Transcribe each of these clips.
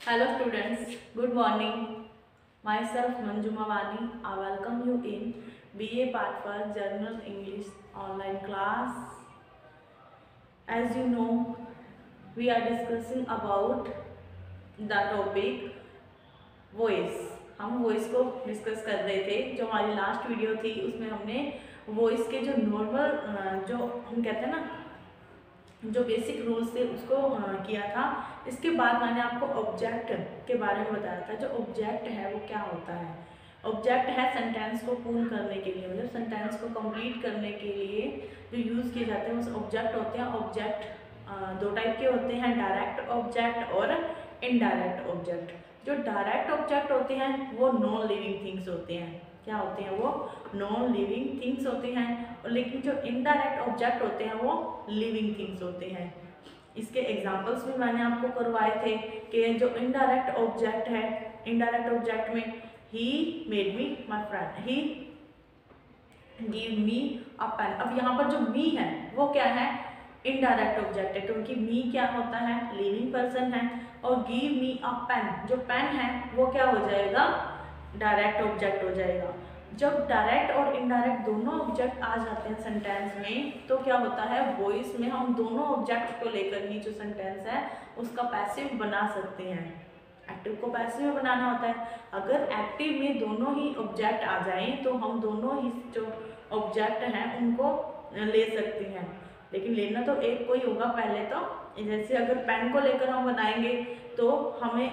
Hello students, good morning. Myself Manjuma Vani. I welcome you in BA Part 1 General English online class. As you know, we are discussing about the topic voice. हम voice को discuss कर रहे थे। जो हमारी last video थी उसमें हमने वॉइस के जो नॉर्मल जो हम कहते हैं ना जो बेसिक रूल्स थे उसको किया था। इसके बाद मैंने आपको ऑब्जेक्ट के बारे में बताया था। जो ऑब्जेक्ट है वो क्या होता है? ऑब्जेक्ट है सेंटेंस को पूर्ण करने के लिए, मतलब सेंटेंस को कंप्लीट करने के लिए जो यूज़ किए जाते हैं उस ऑब्जेक्ट होते हैं। ऑब्जेक्ट दो टाइप के होते हैं, डायरेक्ट ऑब्जेक्ट और इनडायरेक्ट ऑब्जेक्ट। जो डायरेक्ट ऑब्जेक्ट होते हैं वो नॉन लिविंग थिंग्स होते हैं। क्या होते हैं वो? नॉन लिविंग थिंग्स होते हैं। और लेकिन जो इनडायरेक्ट ऑब्जेक्ट होते हैं वो लिविंग थिंग्स होते हैं। इसके एग्जांपल्स भी मैंने आपको करवाए थे कि जो इनडायरेक्ट ऑब्जेक्ट है, इनडायरेक्ट ऑब्जेक्ट में he made me my friend, he give me a pen. अब यहाँ पर जो मी है वो क्या है? इनडायरेक्ट ऑब्जेक्ट है, क्योंकि मी क्या होता है? लिविंग पर्सन है। और गिव मी अ पेन, जो पेन है वो क्या हो जाएगा? डायरेक्ट ऑब्जेक्ट हो जाएगा। जब डायरेक्ट और इनडायरेक्ट दोनों ऑब्जेक्ट आ जाते हैं सेंटेंस में तो क्या होता है? वॉइस में हम दोनों ऑब्जेक्ट को लेकर ही जो सेंटेंस है उसका पैसिव बना सकते हैं। एक्टिव को पैसिव में बनाना होता है। अगर एक्टिव में दोनों ही ऑब्जेक्ट आ जाएं तो हम दोनों ही जो ऑब्जेक्ट हैं उनको ले सकते हैं। लेकिन लेना तो एक को ही होगा पहले तो। जैसे अगर पेन को लेकर हम बनाएंगे तो हमें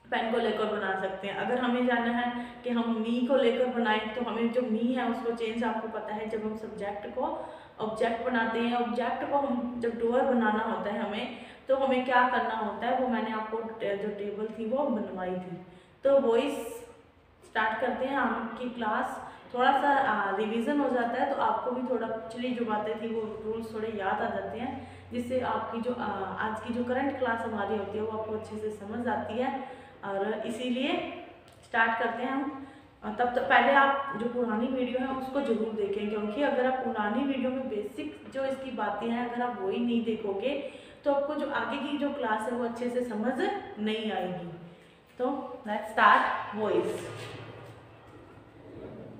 पेन को लेकर बना सकते हैं। अगर हमें जाना है कि हम मी को लेकर बनाएं तो हमें जो मी है उसको चेंज, आपको पता है जब हम सब्जेक्ट को ऑब्जेक्ट बनाते हैं, ऑब्जेक्ट को हम जब डोअर बनाना होता है हमें, तो हमें क्या करना होता है वो मैंने आपको जो टेबल थी वो बनवाई थी। तो वॉइस स्टार्ट करते हैं आपकी क्लास। थोड़ा सा रिवीजन हो जाता है तो आपको भी थोड़ा पिछली जो बातें थी वो रूल्स थोड़े याद आ जाते हैं, जिससे आपकी जो आज की जो करंट क्लास हमारी होती है वो आपको अच्छे से समझ आती है। और इसीलिए स्टार्ट करते हैं हम। तब तो पहले आप जो पुरानी वीडियो है उसको जरूर देखें, क्योंकि अगर आप पुरानी वीडियो में बेसिक जो इसकी बातें हैं अगर आप वही नहीं देखोगे तो आपको जो आगे की जो क्लास है वो अच्छे से समझ नहीं आएगी। तो लेट्स स्टार्ट वॉइस।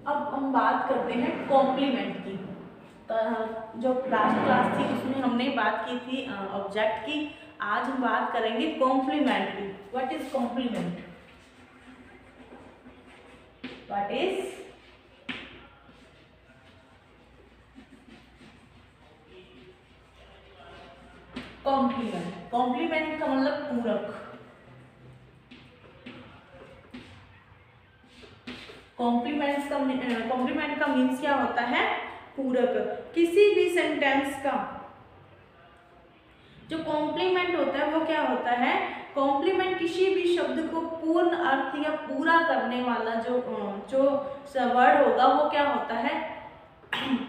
अब हम बात करते हैं कॉम्प्लीमेंट की। तो जो लास्ट क्लास थी उसमें हमने बात की थी ऑब्जेक्ट की। आज हम बात करेंगे कॉम्प्लीमेंट की। What is complement? What is complement? Complement का मतलब पूरक। कॉम्प्लीमेंट का मीन्स क्या होता है? पूरक। किसी भी सेंटेंस का जो कॉम्प्लीमेंट होता है वो क्या होता है? कॉम्प्लीमेंट किसी भी शब्द को पूर्ण अर्थ या पूरा करने वाला जो वर्ड होगा वो क्या होता है?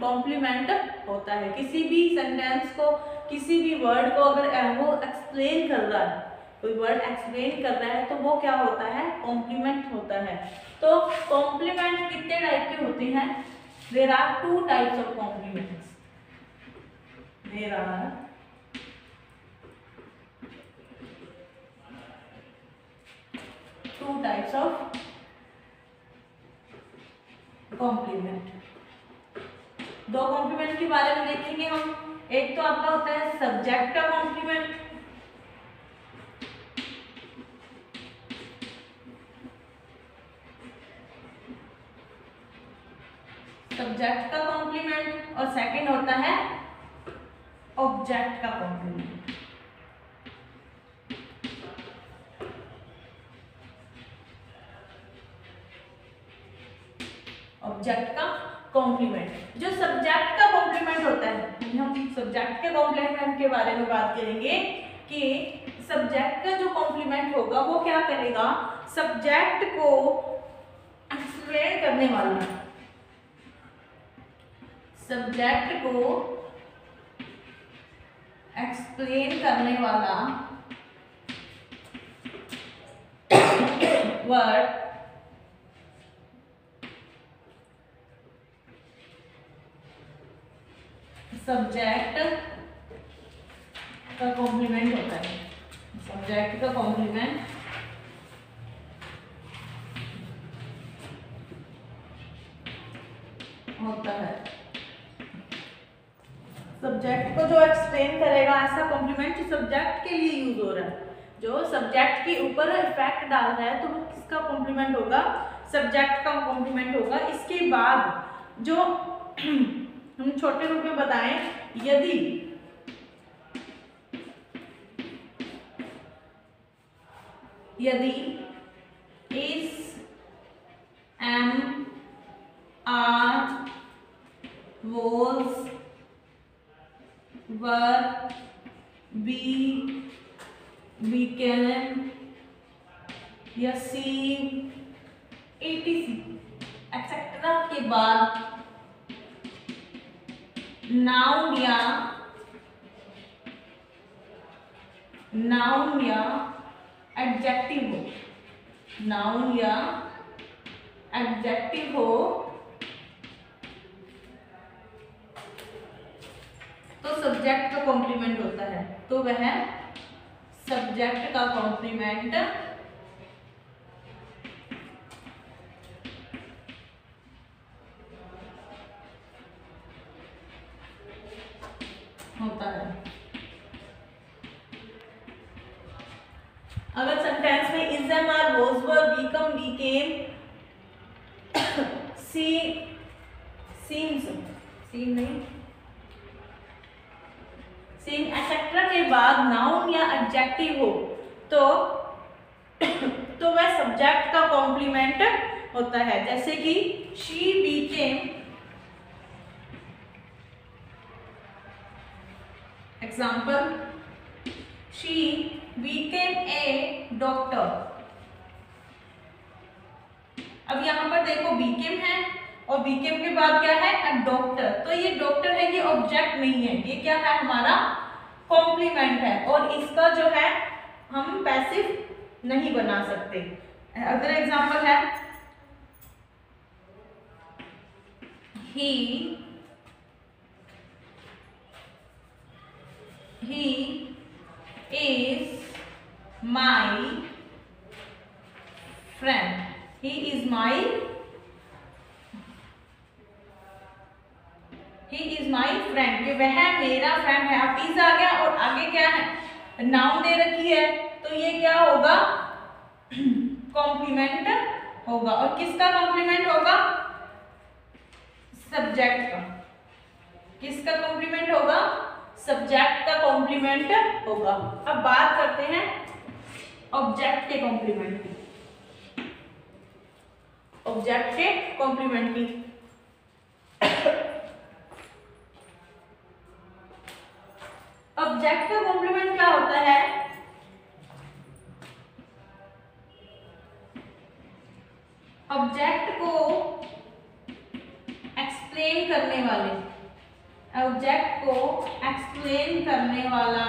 कॉम्प्लीमेंट होता है। किसी भी सेंटेंस को, किसी भी वर्ड को अगर वो एक्सप्लेन कर रहा है, कोई वर्ड एक्सप्लेन कर रहा है तो वो क्या होता है? कॉम्प्लीमेंट होता है। तो कॉम्प्लीमेंट कितने टाइप के होते हैं? There are two types of complements. There are two types of complement. दो कॉम्प्लीमेंट के बारे में देखेंगे हम। एक तो आपका होता है सब्जेक्ट का कॉम्प्लीमेंट, सब्जेक्ट का कॉम्प्लीमेंट, और सेकंड होता है ऑब्जेक्ट का कॉम्प्लीमेंट। ऑब्जेक्ट का कॉम्प्लीमेंट। जो सब्जेक्ट का कॉम्प्लीमेंट होता है, हम सब्जेक्ट के कॉम्प्लीमेंट के बारे में बात करेंगे कि सब्जेक्ट का जो कॉम्प्लीमेंट होगा वो क्या करेगा? सब्जेक्ट को एक्सप्लेन करने वाला, सब्जेक्ट को एक्सप्लेन करने वाला वर्ड सब्जेक्ट का कॉम्प्लीमेंट होता है। ऑब्जेक्ट का कॉम्प्लीमेंट होता है। सब्जेक्ट को जो एक्सप्लेन करेगा, ऐसा कॉम्प्लीमेंट जो सब्जेक्ट के लिए यूज हो रहा है, जो सब्जेक्ट के ऊपर इफेक्ट डाल रहा है, तो वो किसका कॉम्प्लीमेंट होगा? सब्जेक्ट का कॉम्प्लीमेंट होगा। इसके बाद जो हम छोटे रूप में बताएं, यदि is am are was were be become या सी एटीसी एक्सेट्रा के बाद नाउन या एडजेक्टिव हो, नाउन या एडजेक्टिव हो, तो सब्जेक्ट का कॉम्प्लीमेंट होता है। तो वह सब्जेक्ट का कॉम्प्लीमेंट होता है। अगर सेंटेंस में is am are was were become became seems etcetera के बाद नाउन या एडजेक्टिव हो, तो वह सब्जेक्ट का कॉम्प्लीमेंट होता है। जैसे कि she Beckham, example, she Beckham A doctor. अब यहां पर देखो बीकेम है और बीकेम के बाद क्या है? A doctor. तो ये डॉक्टर है, ये ऑब्जेक्ट नहीं है, ये क्या है? हमारा कॉम्प्लीमेंट है। और इसका जो है हम पैसिव नहीं बना सकते। अदर एग्जांपल है, ही is my friend, he is my friend, कि वह मेरा फ्रेंड है। अब इज आ गया और आगे क्या है? नाउन दे रखी है, तो ये क्या होगा? कॉम्प्लीमेंट होगा। और किसका कॉम्प्लीमेंट होगा? सब्जेक्ट का। किसका कॉम्प्लीमेंट होगा? सब्जेक्ट का कॉम्प्लीमेंट होगा। अब बात करते हैं ऑब्जेक्ट के कॉम्प्लीमेंट की। ऑब्जेक्ट के कॉम्प्लीमेंट की ऑब्जेक्ट का कॉम्प्लीमेंट क्या होता है? ऑब्जेक्ट को एक्सप्लेन करने वाले, ऑब्जेक्ट को एक्सप्लेन करने वाला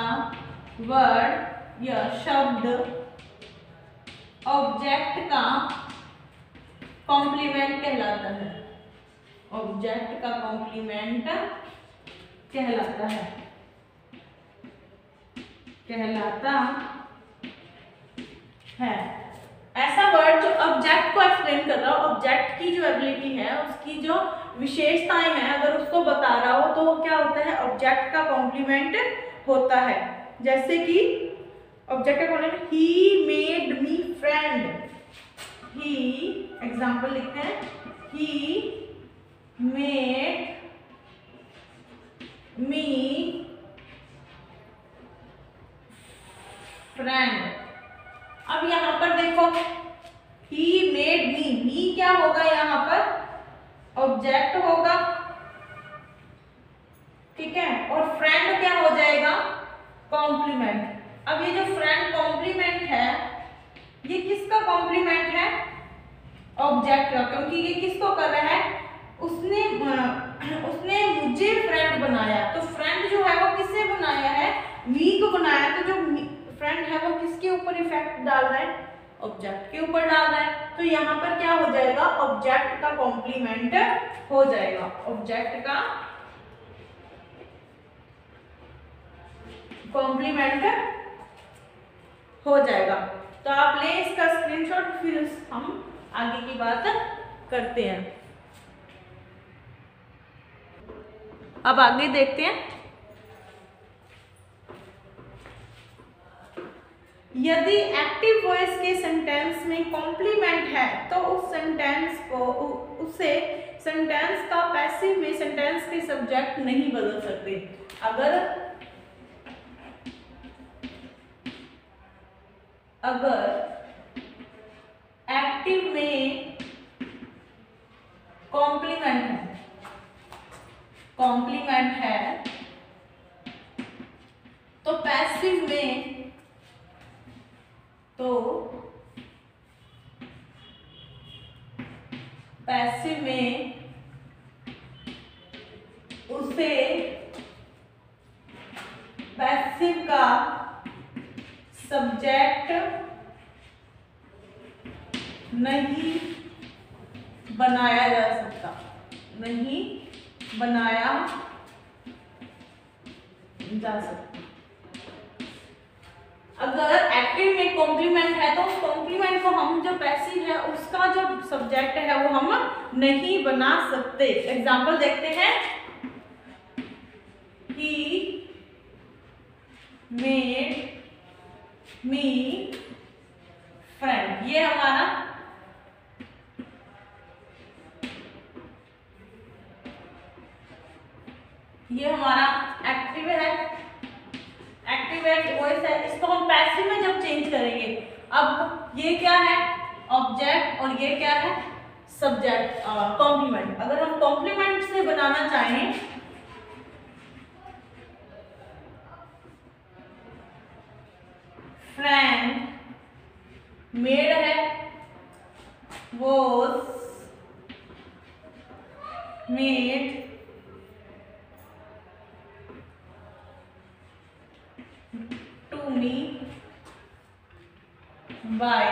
वर्ड या शब्द ऑब्जेक्ट का कॉम्प्लीमेंट कहलाता है। ऑब्जेक्ट का कॉम्प्लीमेंट कहलाता है। ऐसा वर्ड जो ऑब्जेक्ट को एक्सप्लेन कर रहा हो, ऑब्जेक्ट की जो एबिलिटी है, उसकी जो विशेषताएं हैं, अगर उसको बता रहा हो, तो वो क्या होता है? ऑब्जेक्ट का कॉम्प्लीमेंट होता है। जैसे कि ऑब्जेक्ट का complement, he made me friend. He, example लिखते हैं, ही मेड मी फ्रेंड। अब यहां पर देखो, ही मेड मी क्या होगा? यहां पर ऑब्जेक्ट होगा, ठीक है, और फ्रेंड क्या हो जाएगा? कॉम्प्लीमेंट। अब ये जो फ्रेंड कॉम्प्लीमेंट है, ये किसका कॉम्प्लीमेंट है? ऑब्जेक्ट का, क्योंकि ये किसको कर रहा है? उसने मुझे फ्रेंड बनाया। तो फ्रेंड जो है वो किससे बनाया है? मी को बनाया। तो जो फ्रेंड है वो किसके ऊपर इफेक्ट डाल रहा है? ऑब्जेक्ट के ऊपर डाल रहा है। तो यहाँ पर क्या हो जाएगा? ऑब्जेक्ट का कॉम्प्लीमेंट हो जाएगा। ऑब्जेक्ट का कॉम्प्लीमेंट हो जाएगा। तो आप ले इसका स्क्रीनशॉट, फिर हम आगे की बात करते हैं। अब आगे देखते हैं। यदि एक्टिव वॉइस के सेंटेंस में कॉम्प्लीमेंट है तो उस सेंटेंस को उसे सेंटेंस का पैसिव में सेंटेंस के सब्जेक्ट नहीं बदल सकते। अगर एक्टिव में कॉम्प्लीमेंट है तो पैसिव में उसे पैसिव का सब्जेक्ट नहीं बनाया जा सकता, अगर एक्टिव में कॉम्प्लीमेंट है तो उस कॉम्प्लीमेंट को हम जो पैसिव है उसका जो सब्जेक्ट है वो हम नहीं बना सकते। एग्जाम्पल देखते हैं। He made me friend, ये हमारा एक्टिव है, एक्टिवेट वॉइस है। इसको हम पैसिव में जब चेंज करेंगे, अब ये क्या है ऑब्जेक्ट और ये क्या है सब्जेक्ट, कॉम्प्लीमेंट। अगर हम कॉम्प्लीमेंट से बनाना चाहें, फ्रेंड मेड है, was made, to me by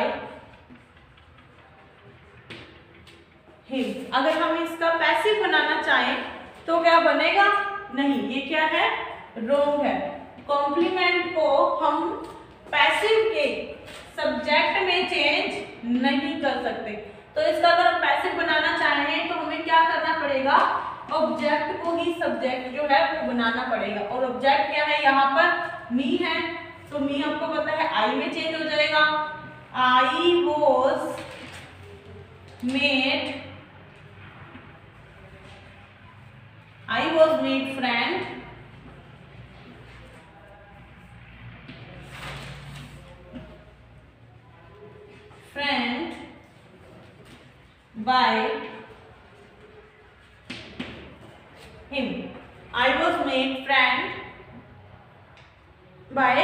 him. अगर हम इसका पैसिव बनाना चाहें तो क्या बनेगा, नहीं, ये क्या है रॉन्ग है। कॉम्प्लीमेंट को हम पैसिव के सब्जेक्ट में चेंज नहीं कर सकते। तो इसका अगर हम पैसिव बनाना चाहें तो हमें क्या करना पड़ेगा, ऑब्जेक्ट को ही सब्जेक्ट जो है वो बनाना पड़ेगा। और ऑब्जेक्ट क्या है, यहाँ पर मी है, तो मी आपको पता है आई में चेंज हो जाएगा। I was made friend by him. I was made friend by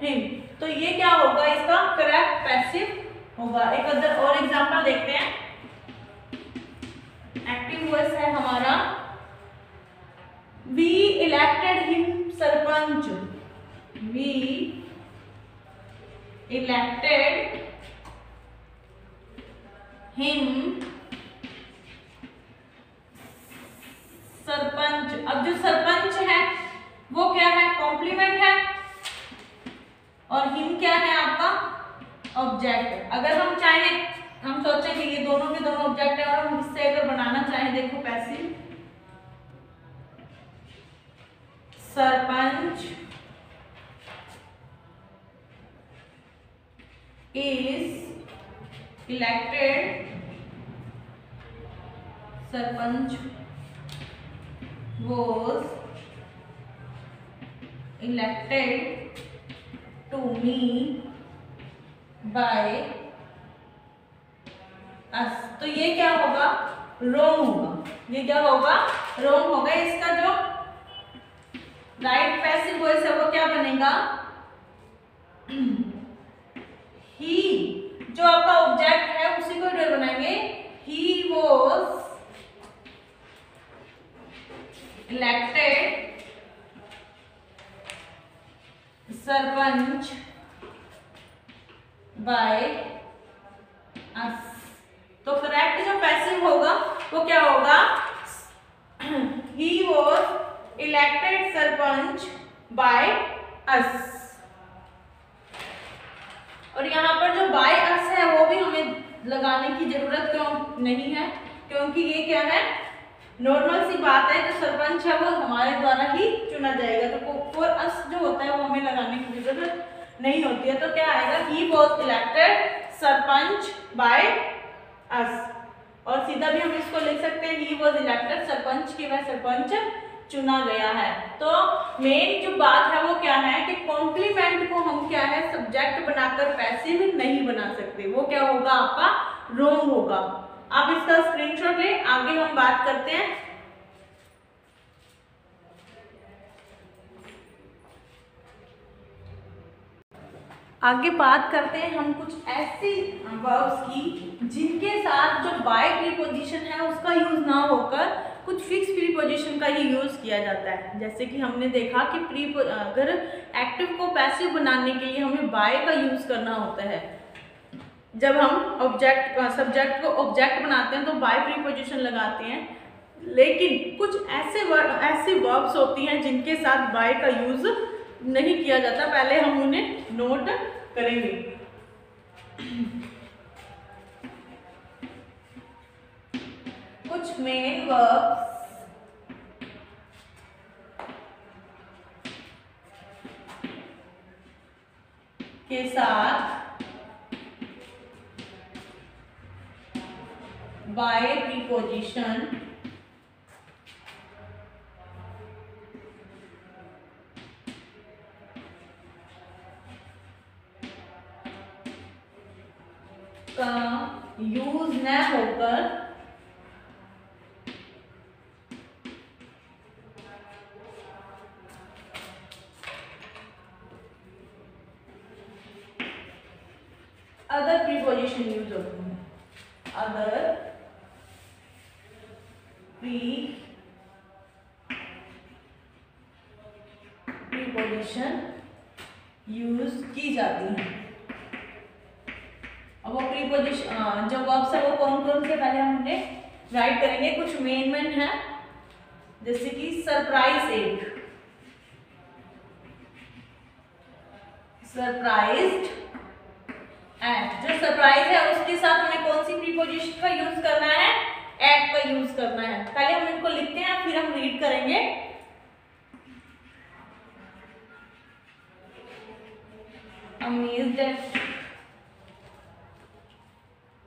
him. तो ये क्या होगा, इसका करेक्ट पैसिव होगा। एक अदर और एग्जांपल देखते हैं। एक्टिव वॉइस है हमारा, we elected him sarpanch, we elected him sarpanch. अब जो सरपंच है वो क्या है, कॉम्प्लीमेंट है, और हिम क्या है आपका ऑब्जेक्ट। अगर हम चाहें, हम सोचें कि ये दोनों के दोनों ऑब्जेक्ट है और हम इससे अगर बनाना चाहें, देखो passive, sarpanch is elected, sarpanch was elected to me by us। तो ये क्या होगा, रॉन्ग होगा। ये क्या होगा, रॉन्ग होगा। इसका जो राइट पैसिव वॉइस है वो क्या बनेगा, ही, जो आपका ऑब्जेक्ट है उसी को डर बनाएंगे, he was elected sarpanch by us. तो करेक्ट जो पैसिव होगा वो क्या होगा, he was elected sarpanch by us. और यहाँ पर जो बाय अस है वो भी हमें लगाने की जरूरत क्यों नहीं है, क्योंकि ये क्या है, नॉर्मल सी बात है, जो सरपंच है वो हमारे द्वारा ही चुना जाएगा, तो फॉर अस जो होता है वो हमें लगाने की जरूरत नहीं होती है। तो क्या आएगा, he was elected sarpanch by us, और सीधा भी हम इसको लिख सकते हैं ही वॉज इलेक्टेड सरपंच की वह सरपंच चुना गया है। तो मेन जो बात है वो क्या है कि कॉम्प्लीमेंट को हम क्या है सब्जेक्ट बनाकर पैसिव नहीं बना सकते, वो क्या होगा आपका रॉन्ग होगा। आप इसका स्क्रीनशॉट ले, आगे हम बात करते हैं। आगे बात करते हैं हम कुछ ऐसी वर्ब्स की जिनके साथ जो बाय प्रीपोजिशन है उसका यूज ना होकर कुछ फिक्स प्रीपोजिशन का ही यूज किया जाता है। जैसे कि हमने देखा कि अगर एक्टिव को पैसिव बनाने के लिए हमें बाय का यूज करना होता है। जब हम सब्जेक्ट को ऑब्जेक्ट बनाते हैं तो बाय प्रीपोजिशन लगाते हैं, लेकिन कुछ ऐसी वर्ब्स होती हैं जिनके साथ बाय का यूज नहीं किया जाता। पहले हम उन्हें नोट करेंगे। कुछ मेन वर्ब्स के साथ बाय प्रीपोजिशन का यूज न होकर अदर प्रीपोजिशन यूज होते हैं। अदर प्रीपोजिशन यूज की जाती है। अब वो प्रीपोजिशन जो वर्ब्स है वो कौन कौन से पहले हमने राइट करेंगे। कुछ मेन है, जैसे कि सरप्राइज एट, सरप्राइज्ड एट। जो सरप्राइज है उसके साथ हमें कौन सी प्रीपोजिशन का यूज करना है, एट का यूज करना है। पहले हम इनको लिखते हैं फिर हम रीड करेंगे। Amazed eight,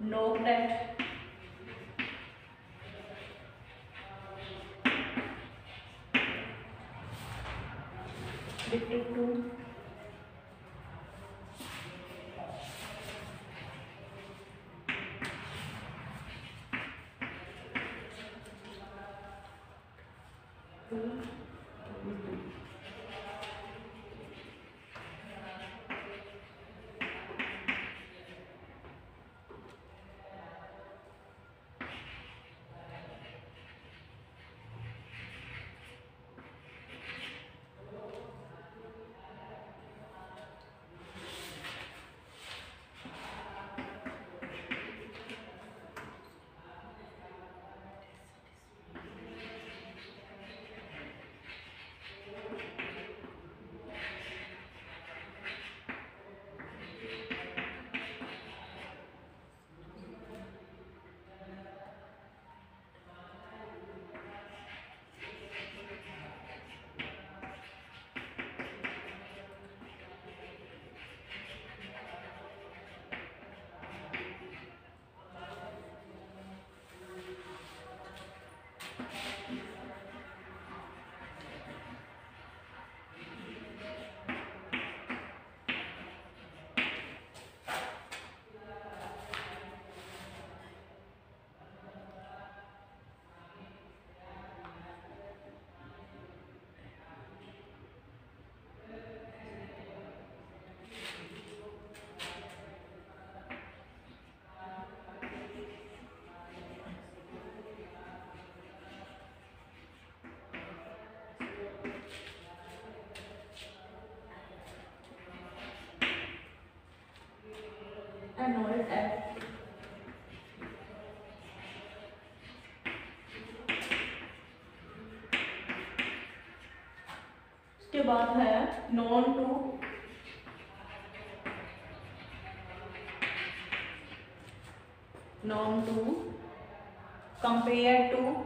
knocked at, addicted to, annoyed at, उसके बाद है known to, known to, compared to,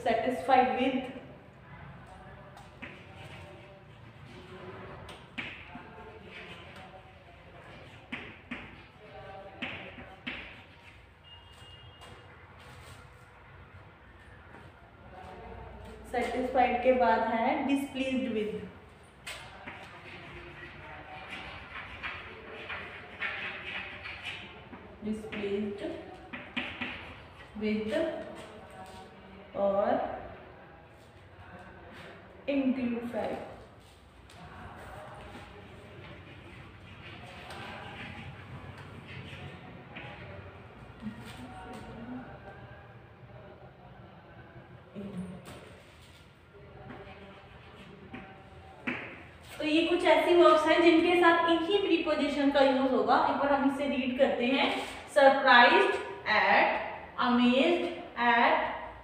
satisfied with, satisfied के बाद है displeased with, displeased with और inclusive, तो ये कुछ ऐसी वर्ब्स हैं जिनके साथ इन्हीं प्रीपोजिशन का यूज होगा। एक बार हम इसे रीड करते हैं। Surprised at, amazed at,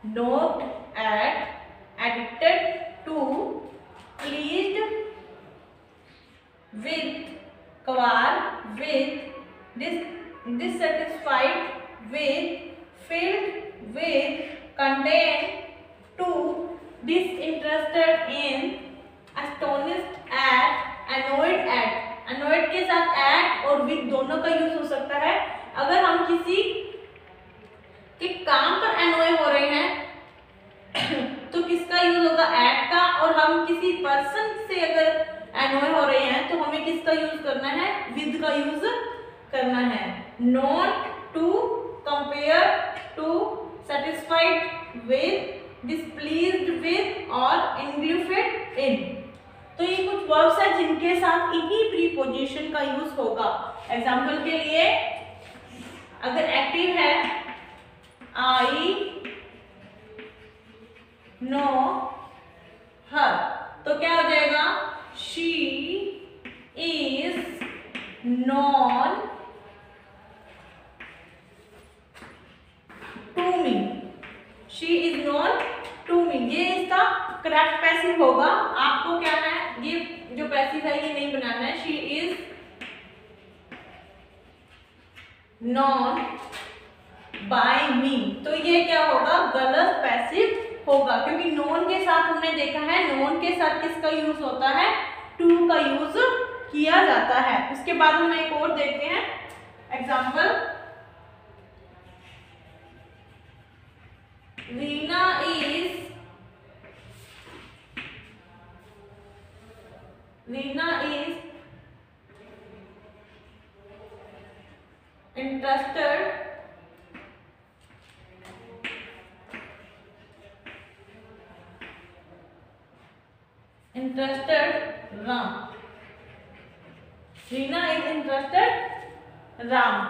note at, addicted to, pleased with, quarrel with, dissatisfied with, filled with, content to, disinterested in, astonished at, annoyed at। annoyed के साथ at और with दोनों का यूज हो सकता है। अगर हम किसी के काम पर annoy हो रहे हैं तो किसका यूज होगा? at का। और हम किसी पर्सन से अगर annoy हो रहे हैं तो हमें किसका यूज करना है? with का यूज करना है। not to, compare to, satisfied with, displeased with और engulfed in। तो ये कुछ वर्ब्स है जिनके साथ इन्हीं प्रीपोजिशन का यूज होगा। एग्जाम्पल के लिए अगर एक्टिव है आई नो हर, तो क्या हो जाएगा? She is known to me, she is known to me. ये इसका करेक्ट पैसिव होगा। आपको क्या है, ये जो पैसिव है ये नहीं बनाना है। शी इज नॉन बाय मी, तो ये क्या होगा? गलत पैसिव होगा, क्योंकि नॉन के साथ हमने देखा है नॉन के साथ किसका यूज होता है? टू का यूज किया जाता है। उसके बाद हम एक और देखते हैं example. Reena is interested Ram। Reena is interested Ram,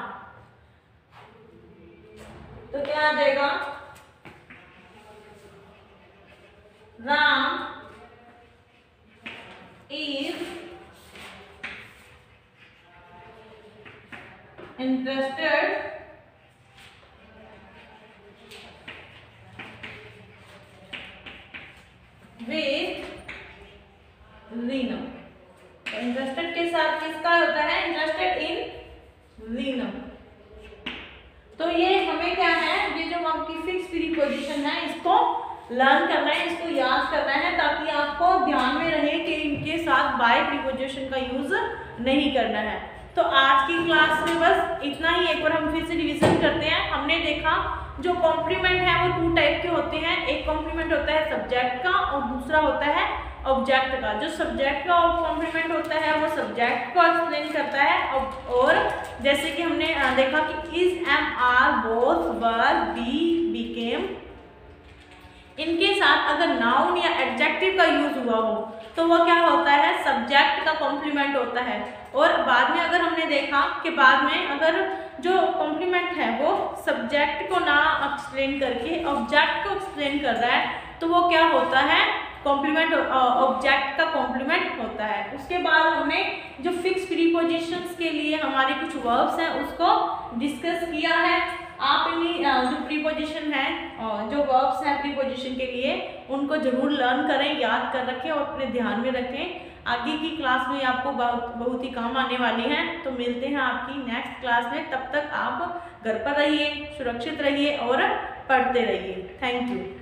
तो क्या आ जाएगा? Ram is interested with Reena. Interested के साथ किसका होता है? Interested in Reena. तो ये हमें क्या है, ये जो आपकी फिक्स प्रीपोजिशन है इसको लर्न करना है, इसको याद करना है, ताकि आपको ध्यान में रहे कि इनके साथ बाय प्रीपोजिशन का यूज नहीं करना है। तो आज की क्लास में बस इतना ही। एक बार हम फिर से रिवीजन करते हैं। हमने देखा जो कॉम्प्लीमेंट है वो टू टाइप के होते हैं। एक कॉम्प्लीमेंट होता है सब्जेक्ट का और दूसरा होता है ऑब्जेक्ट का। जो सब्जेक्ट का कॉम्प्लीमेंट होता है वो सब्जेक्ट को एक्सप्लेन करता है। और जैसे कि हमने देखा कि is, am, are, both, were, be, became, इनके साथ अगर नाउन या एडजेक्टिव का यूज हुआ हो तो वो क्या होता है? सब्जेक्ट का कॉम्प्लीमेंट होता है। और बाद में अगर हमने देखा कि बाद में अगर जो कॉम्प्लीमेंट है वो सब्जेक्ट को ना एक्सप्लेन करके ऑब्जेक्ट को एक्सप्लेन कर रहा है तो वो क्या होता है? कॉम्प्लीमेंट, ऑब्जेक्ट का कॉम्प्लीमेंट होता है। उसके बाद हमने जो फिक्स प्रीपोजिशंस के लिए हमारे कुछ वर्ब्स हैं उसको डिस्कस किया है। आप इन्हीं जो प्रीपोजिशन है, जो वर्ब्स हैं प्रीपोजिशन के लिए, उनको जरूर लर्न करें, याद कर रखें और अपने ध्यान में रखें। आगे की क्लास में आपको बहुत ही काम आने वाली हैं। तो मिलते हैं आपकी नेक्स्ट क्लास में। तब तक आप घर पर रहिए, सुरक्षित रहिए और पढ़ते रहिए। Thank you.